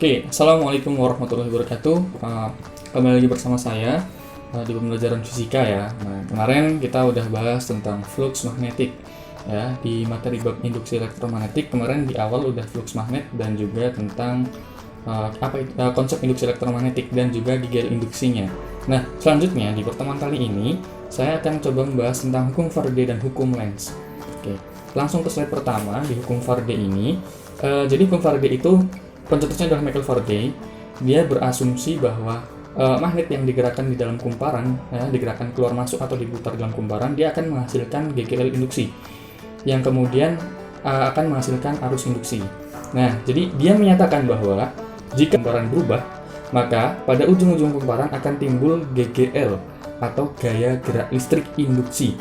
Oke, Assalamualaikum warahmatullahi wabarakatuh. Kembali lagi bersama saya di pembelajaran fisika ya. Nah, kemarin kita udah bahas tentang flux magnetik ya di materi bab induksi elektromagnetik. Kemarin di awal udah flux magnet dan juga tentang konsep induksi elektromagnetik dan juga gigel induksinya. Nah, selanjutnya di pertemuan kali ini saya akan coba membahas tentang hukum Faraday dan hukum Lenz. Oke, langsung ke slide pertama di hukum Faraday ini. Jadi hukum Faraday itu pencetusnya adalah Michael Faraday. Dia berasumsi bahwa magnet yang digerakkan di dalam kumparan, digerakkan keluar masuk atau diputar dalam kumparan, dia akan menghasilkan GGL induksi, yang kemudian akan menghasilkan arus induksi. Nah, jadi dia menyatakan bahwa jika kumparan berubah, maka pada ujung-ujung kumparan akan timbul GGL atau gaya gerak listrik induksi.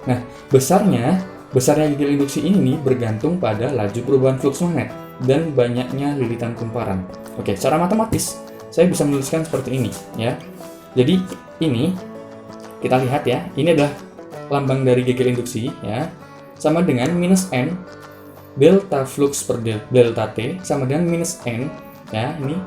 Nah, besarnya GGL induksi ini bergantung pada laju perubahan flux magnet dan banyaknya lilitan kumparan. Oke, secara matematis saya bisa menuliskan seperti ini ya. Jadi ini kita lihat ya, ini adalah lambang dari GGL induksi ya, sama dengan minus n delta flux per delta T sama dengan minus n ya, ini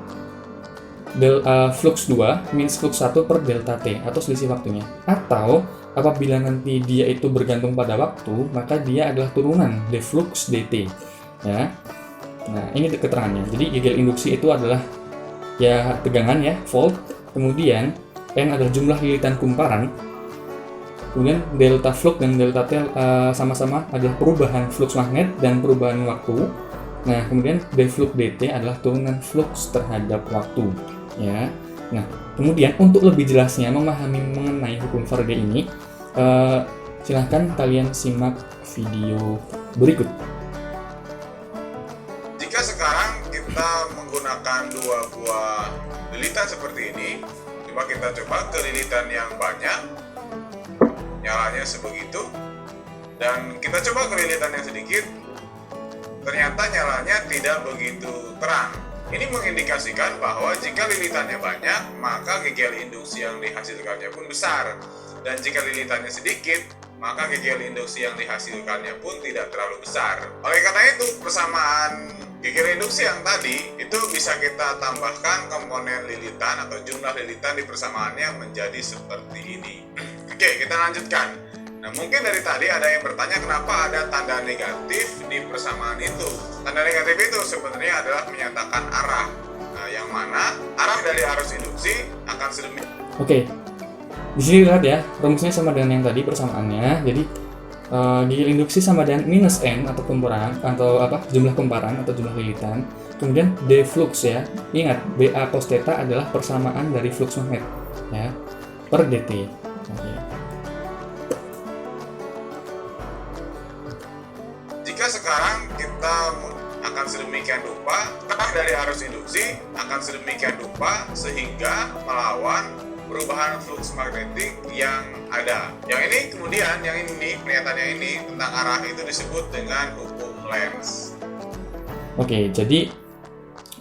flux 2 minus flux 1 per delta T atau selisih waktunya. Atau apabila nanti dia itu bergantung pada waktu, maka dia adalah turunan d flux dt ya. Nah, ini keterangannya. Jadi GGL induksi itu adalah ya tegangan ya, volt. Kemudian N adalah jumlah lilitan kumparan. Kemudian delta flux dan delta T sama-sama adalah perubahan flux magnet dan perubahan waktu. Nah, kemudian d flux dt adalah turunan flux terhadap waktu ya. Nah, kemudian untuk lebih jelasnya memahami mengenai hukum Faraday ini, silahkan kalian simak video berikut. Jika sekarang kita menggunakan dua buah lilitan seperti ini, kita coba ke lilitan yang banyak, nyalanya sebegitu, dan kita coba ke lilitan yang sedikit, ternyata nyalanya tidak begitu terang. Ini mengindikasikan bahwa jika lilitannya banyak, maka GGL induksi yang dihasilkannya pun besar, dan jika lilitannya sedikit, maka GGL induksi yang dihasilkannya pun tidak terlalu besar. Oleh karena itu, persamaan GGL induksi yang tadi itu bisa kita tambahkan komponen lilitan atau jumlah lilitan di persamaannya menjadi seperti ini. Oke, kita lanjutkan. Nah, mungkin dari tadi ada yang bertanya kenapa ada tanda negatif di persamaan itu. Tanda negatif itu sebenarnya adalah menyatakan arah. Nah, yang mana arah dari arus induksi akan sedemikian. Oke. Di sini lihat ya, rumusnya sama dengan yang tadi persamaannya. Jadi GGL induksi sama dengan minus n atau kumparan atau jumlah kumparan atau jumlah lilitan. Kemudian d flux ya. Ingat, BA cos theta adalah persamaan dari flux magnet ya per dt. Oke. Jika sekarang kita akan sedemikian rupa, arah dari arus induksi akan sedemikian rupa sehingga melawan perubahan flux magnetik yang ada. Yang ini kemudian, yang ini pernyataannya ini tentang arah itu disebut dengan hukum Lenz. Oke, jadi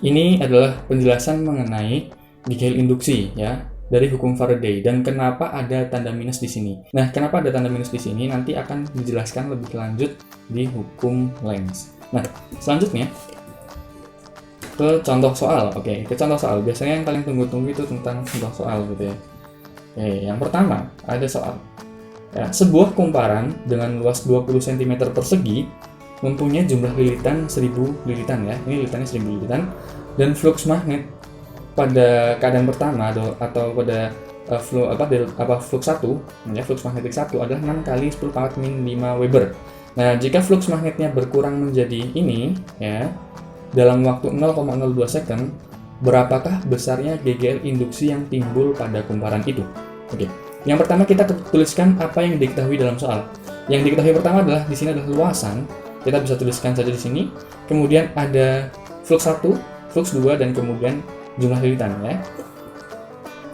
ini adalah penjelasan mengenai GGL induksi ya dari hukum Faraday dan kenapa ada tanda minus di sini. Nah, kenapa ada tanda minus di sini nanti akan dijelaskan lebih lanjut di hukum Lenz. Nah, selanjutnya ke contoh soal. Oke, ke contoh soal. Biasanya yang paling tunggu-tunggu itu tentang contoh soal gitu ya. Oke, yang pertama ada soal. Ya, sebuah kumparan dengan luas 20 cm persegi mempunyai jumlah lilitan 1000 lilitan ya. Ini lilitannya 1000 lilitan dan flux magnet pada keadaan pertama atau pada flux 1 ya, flux magnetik 1 adalah 6 kali 10 pangkat min 5 Weber. Nah, jika flux magnetnya berkurang menjadi ini ya, dalam waktu 0,02 second, berapakah besarnya GGL induksi yang timbul pada kumparan itu? Oke. Yang pertama kita tuliskan apa yang diketahui dalam soal. Yang diketahui pertama adalah di sini adalah luasan. Kita bisa tuliskan saja di sini. Kemudian ada flux 1, flux 2 dan kemudian jumlah lilitan ya.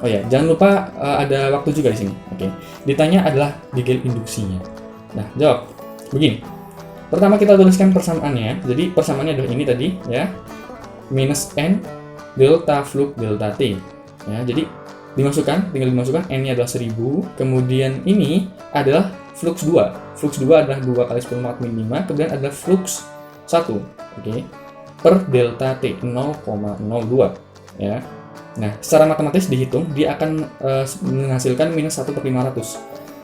Oh ya, jangan lupa ada waktu juga di sini. Oke. Ditanya adalah GGL induksinya. Nah, jawab. Begini. Pertama kita tuliskan persamaannya. Jadi persamaannya adalah ini tadi ya. Minus n delta flux delta T. Ya, jadi tinggal dimasukkan n-nya adalah 1000, kemudian ini adalah flux 2. Flux 2 adalah 2 kali 10 pangkat min 5, kemudian ada flux 1. Oke. per delta T 0,02 ya. Nah, secara matematis dihitung dia akan menghasilkan minus 1 per 500.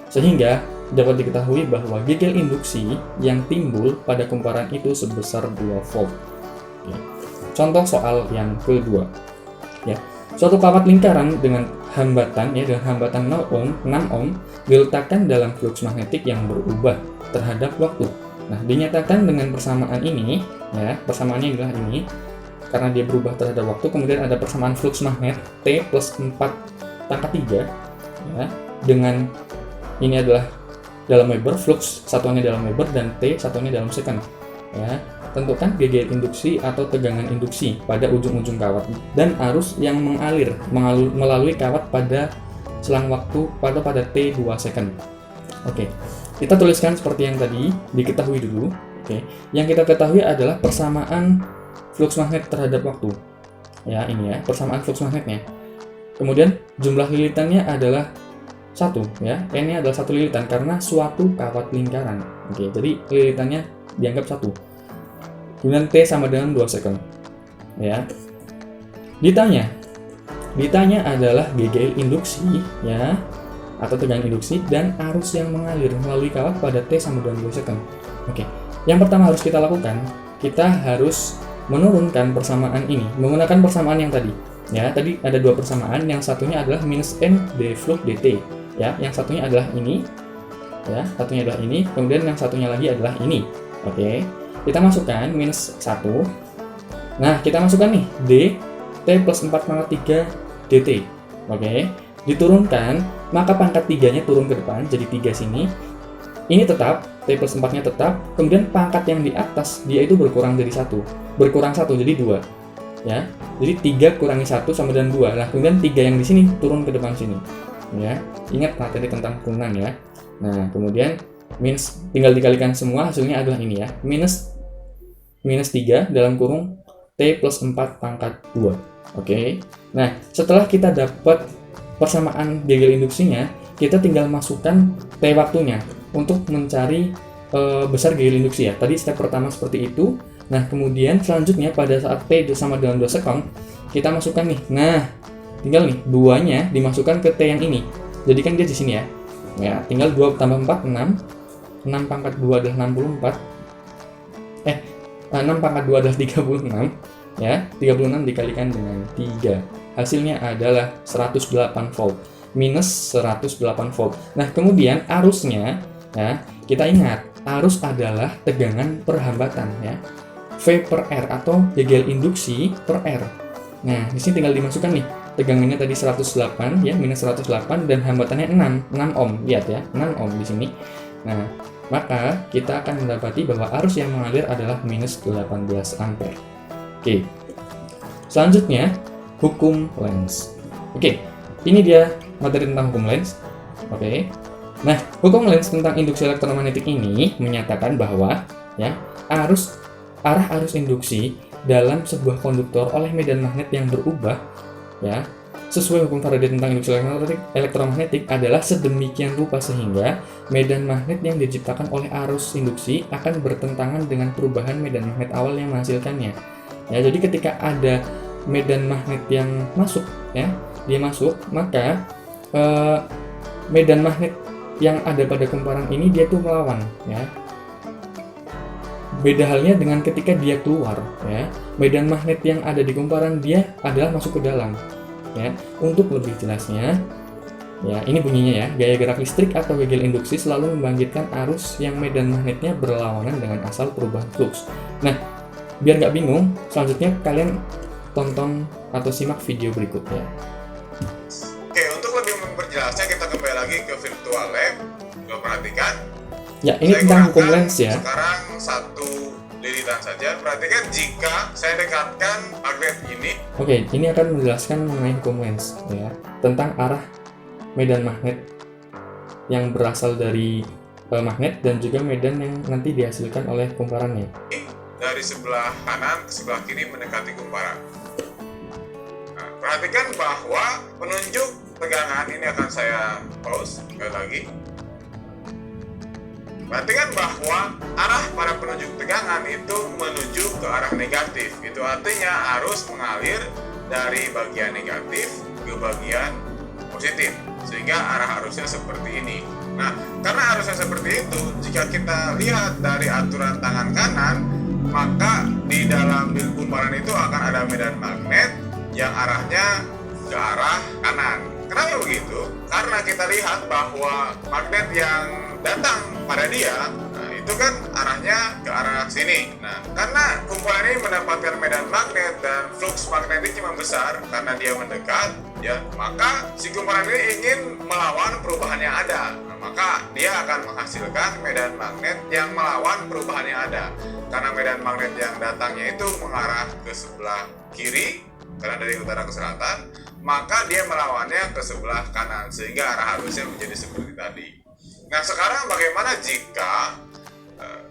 Sehingga dapat diketahui bahwa gegel induksi yang timbul pada kumparan itu sebesar 2 volt. Oke. Contoh soal yang kedua. Ya. Suatu kawat lingkaran dengan hambatan 0 ohm, 6 ohm diletakkan dalam fluks magnetik yang berubah terhadap waktu. Nah, dinyatakan dengan persamaan ini, ya, persamaannya adalah ini, karena dia berubah terhadap waktu, kemudian ada persamaan fluks magnet T plus 4 pangkat 3, ya, dengan ini adalah dalam Weber, fluks satuannya dalam Weber, dan T satuannya dalam second. Ya, tentukan gegel induksi atau tegangan induksi pada ujung-ujung kawat dan arus yang mengalir melalui kawat pada selang waktu pada T 2 second. Oke, kita tuliskan seperti yang tadi, diketahui dulu. Oke, yang kita ketahui adalah persamaan flux magnet terhadap waktu. Ya, ini ya, persamaan flux magnetnya. Kemudian jumlah lilitannya adalah 1, ya. N-nya adalah 1 lilitan karena suatu kawat lingkaran. Oke, jadi lilitannya dianggap 1. Kemudian T sama dengan 2 second. Ya. Ditanya adalah gegel induksi, ya, atau tegangan induksi dan arus yang mengalir melalui kawat pada T sama dengan 2 second. Oke. Yang pertama harus kita lakukan, kita harus menurunkan persamaan ini menggunakan persamaan yang tadi. Ya, tadi ada 2 persamaan, yang satunya adalah minus N d flux dt. Ya, yang satunya adalah ini. Ya, satunya adalah ini, kemudian yang satunya lagi adalah ini. Oke. Kita masukkan minus 1. Nah, kita masukkan nih d T plus 4 pangkat 3 dt. Oke. Diturunkan, maka pangkat 3-nya turun ke depan jadi 3 sini. Ini tetap, T plus 4-nya tetap, kemudian pangkat yang di atas dia itu berkurang jadi 1. Berkurang 1 jadi 2. Ya. Jadi 3 kurangi 1 sama dengan 2. Nah, kemudian 3 yang di sini turun ke depan sini. Ya. Ingat materi tentang turunan ya. Nah, kemudian minus tinggal dikalikan semua, hasilnya adalah ini ya. Minus 3 dalam kurung T plus 4 pangkat 2. Oke. Nah, setelah kita dapat persamaan gegel induksinya, kita tinggal masukkan T waktunya untuk mencari besar gegel induksi ya. Tadi step pertama seperti itu. Nah, kemudian selanjutnya pada saat T sama dengan 2 second, kita masukkan nih. Nah, tinggal nih 2-nya dimasukkan ke T yang ini. Jadi kan dia di sini ya. Ya, tinggal 2 tambah 4 6. 6 pangkat 2 adalah 64. 6 pangkat 2 adalah 36. Ya, 36 dikalikan dengan 3. Hasilnya adalah 108 volt. Minus 108 volt. Nah, kemudian arusnya, ya, kita ingat, arus adalah tegangan per hambatan, ya. V per R atau gegel induksi per R. Nah, di sini tinggal dimasukkan nih. Tegangannya tadi 108, ya, minus 108, dan hambatannya 6 ohm. Lihat ya, 6 ohm di sini. Nah, maka kita akan mendapati bahwa arus yang mengalir adalah minus 18 ampere. Oke. Selanjutnya, hukum Lenz. Oke, ini dia materi tentang hukum Lenz. Oke. Nah, hukum Lenz tentang induksi elektromagnetik ini menyatakan bahwa ya, arah arus induksi dalam sebuah konduktor oleh medan magnet yang berubah, ya, sesuai hukum Faraday tentang induksi elektromagnetik adalah sedemikian rupa sehingga medan magnet yang diciptakan oleh arus induksi akan bertentangan dengan perubahan medan magnet awal yang menghasilkannya. Ya, jadi ketika ada medan magnet yang masuk, ya, dia masuk, maka medan magnet yang ada pada kumparan ini dia tuh melawan, ya. Beda halnya dengan ketika dia keluar, ya. Medan magnet yang ada di kumparan dia adalah masuk ke dalam, ya. Untuk lebih jelasnya, ya, ini bunyinya ya. Gaya gerak listrik atau gegel induksi selalu membangkitkan arus yang medan magnetnya berlawanan dengan asal perubahan flux. Nah, biar nggak bingung, selanjutnya kalian tonton atau simak video berikutnya. Oke, untuk lebih memperjelasnya kita kembali lagi ke virtual lab. Coba perhatikan. Ya, ini tentang hukum Lenz ya. Sekarang 1 lilitan saja. Perhatikan jika saya dekatkan magnet ini. Oke, ini akan menjelaskan mengenai hukum Lenz ya, tentang arah medan magnet yang berasal dari magnet dan juga medan yang nanti dihasilkan oleh kumparannya. Dari sebelah kanan ke sebelah kiri mendekati kumparan. Nah, perhatikan bahwa penunjuk tegangan ini akan saya pause sekali lagi. Berarti kan bahwa arah para penunjuk tegangan itu menuju ke arah negatif. Itu artinya arus mengalir dari bagian negatif ke bagian positif, sehingga arah arusnya seperti ini. Nah, karena arusnya seperti itu, jika kita lihat dari aturan tangan kanan, maka di dalam bil kumparan itu akan ada medan magnet yang arahnya ke arah kanan. Kenapa begitu? Karena kita lihat bahwa magnet yang datang pada dia, nah itu kan arahnya ke arah sini. Nah, karena kumparan ini mendapatkan medan magnet dan flux magnetiknya membesar karena dia mendekat, ya, maka si kumparan ini ingin melawan perubahan yang ada. Nah, maka dia akan menghasilkan medan magnet yang melawan perubahan yang ada. Karena medan magnet yang datangnya itu mengarah ke sebelah kiri, karena dari utara ke selatan, maka dia melawannya ke sebelah kanan, sehingga arah arusnya menjadi seperti tadi. Nah, sekarang bagaimana jika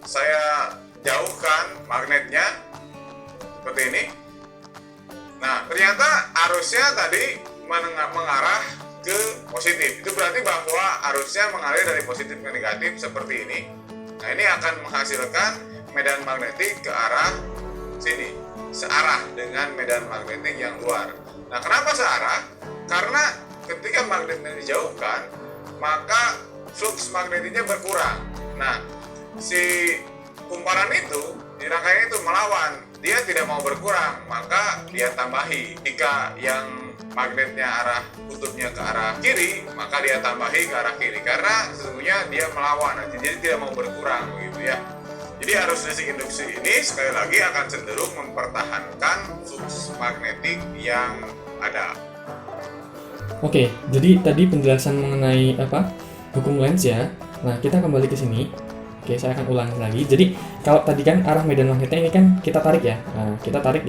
saya jauhkan magnetnya seperti ini? Nah, ternyata arusnya tadi mengarah ke positif. Itu berarti bahwa arusnya mengalir dari positif ke negatif seperti ini. Nah, ini akan menghasilkan medan magnetik ke arah sini, searah dengan medan magnetik yang luar. Nah, kenapa searah? Karena ketika magnetnya dijauhkan, maka flux magnetiknya berkurang. Nah, si kumparan itu, di rangkaian itu melawan, dia tidak mau berkurang, maka dia tambahi. Jika yang magnetnya arah kutubnya ke arah kiri, maka dia tambahi ke arah kiri, karena sesungguhnya dia melawan, jadi tidak mau berkurang, begitu ya. Jadi arus listrik induksi ini sekali lagi akan cenderung mempertahankan flux magnetik yang ada. Oke, jadi tadi penjelasan mengenai hukum Lenz ya. Nah, kita kembali ke sini. Oke, saya akan ulangi lagi. Jadi, kalau tadi kan arah medan magnetnya ini kan kita tarik ya. Nah, kita tarik,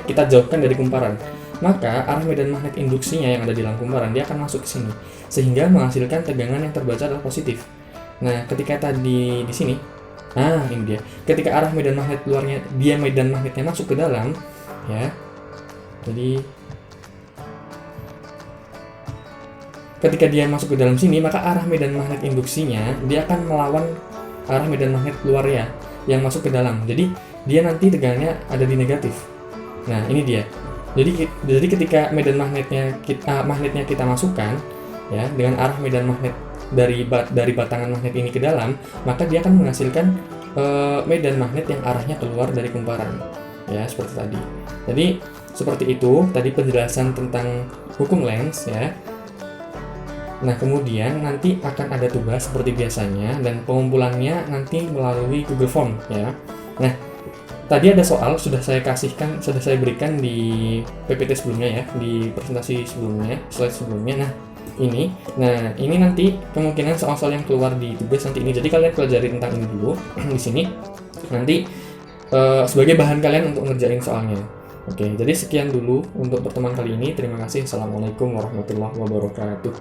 kita jauhkan dari kumparan. Maka arah medan magnet induksinya yang ada di dalam kumparan dia akan masuk ke sini, sehingga menghasilkan tegangan yang terbaca adalah positif. Nah, ketika tadi di sini, ini dia. Ketika arah medan magnet luarnya, medan magnetnya masuk ke dalam, ya. Jadi ketika dia masuk ke dalam sini, maka arah medan magnet induksinya dia akan melawan arah medan magnet luarnya yang masuk ke dalam. Jadi dia nanti tegangannya ada di negatif. Nah, ini dia. Jadi ketika medan magnetnya kita masukkan, ya, dengan arah medan magnet dari batangan magnet ini ke dalam, maka dia akan menghasilkan medan magnet yang arahnya keluar dari kumparan, ya, seperti tadi. Jadi seperti itu tadi penjelasan tentang hukum Lenz, ya. Nah, kemudian nanti akan ada tugas seperti biasanya, dan pengumpulannya nanti melalui Google Form, ya. Nah, tadi ada soal sudah saya berikan di PPT sebelumnya, ya, di presentasi sebelumnya, slide sebelumnya. Nah, ini nanti kemungkinan soal-soal yang keluar di tugas nanti ini. Jadi kalian pelajari tentang ini dulu di sini. Nanti sebagai bahan kalian untuk ngerjain soalnya. Oke, jadi sekian dulu untuk pertemuan kali ini. Terima kasih. Assalamualaikum warahmatullahi wabarakatuh.